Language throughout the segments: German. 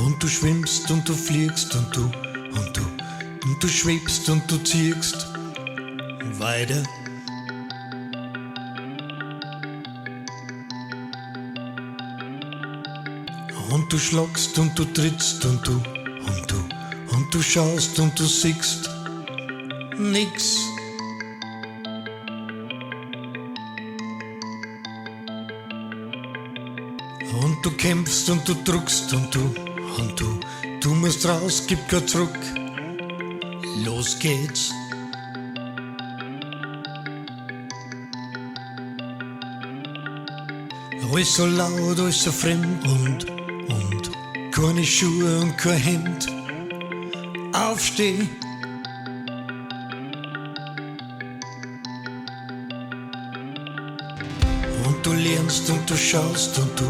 Und du schwimmst und du fliegst und du schwebst und du ziehst weiter. Und du schlagst und du trittst und du schaust und du siehst nix. Und du kämpfst und du druckst und du musst raus, gib kein zurück. Los geht's. Alles so laut, alles so fremd und keine Schuhe und kein Hemd. Aufsteh. Und du lernst und du schaust und du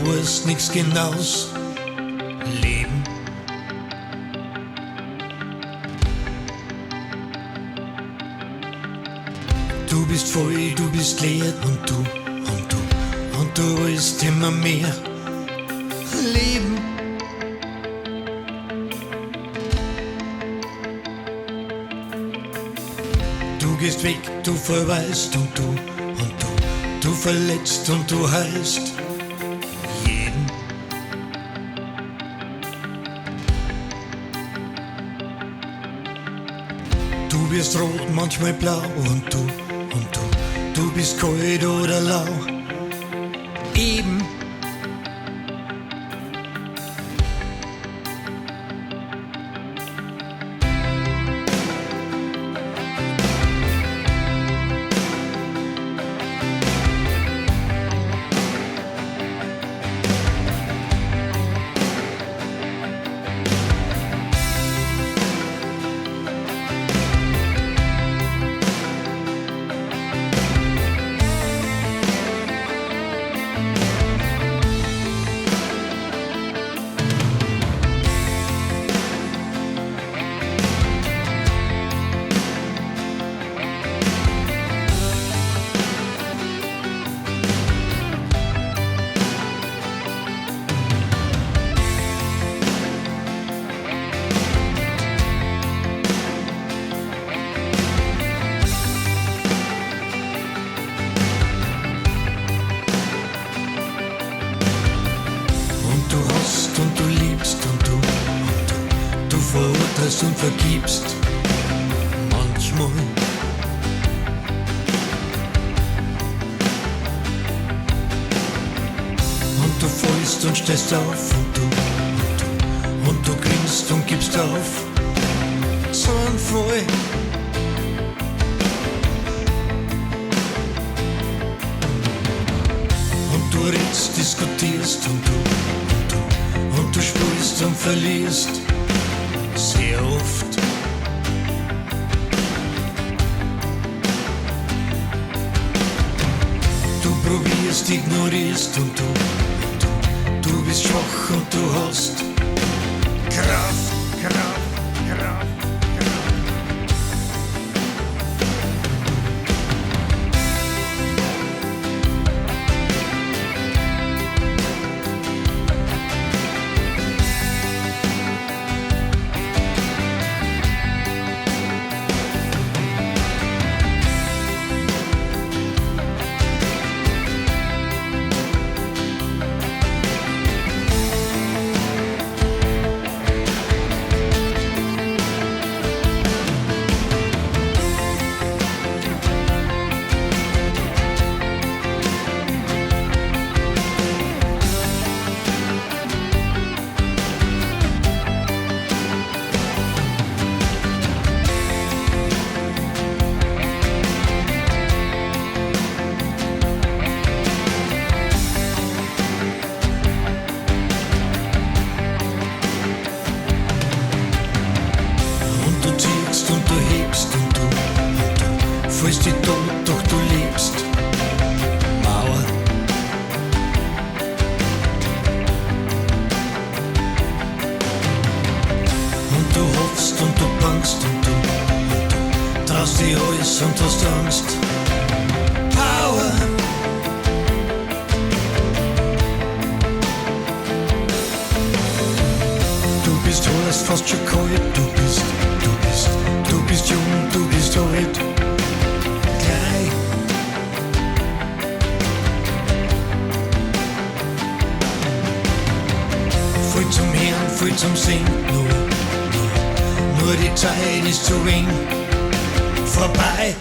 weißt nix Genaus. Leben. Du bist voll, du bist leer und du willst immer mehr. Leben. Du gehst weg, du verweist und du verletzt und du heilst jeden. Du bist rot, manchmal blau und du bist kalt oder lau. Eben. Und du liebst und du verurteilst und vergibst manchmal. Und du fällst und stehst auf und du grinst und gibst auf. So ein Fall. Und du redst, diskutierst und du spielst und verlierst sehr oft. Du probierst, ignorierst und du bist schwach und du hast Kraft. Fühlst dich tot, doch du lebst. Mauer. Und du hoffst und du bangst und du traust dir alles und hast Angst. Power. hast schon kalt. Du bist jung, du bist alt. Gleich. Viel zum Hören, viel zum Singen, nur die Zeit ist zu eng. Vorbei.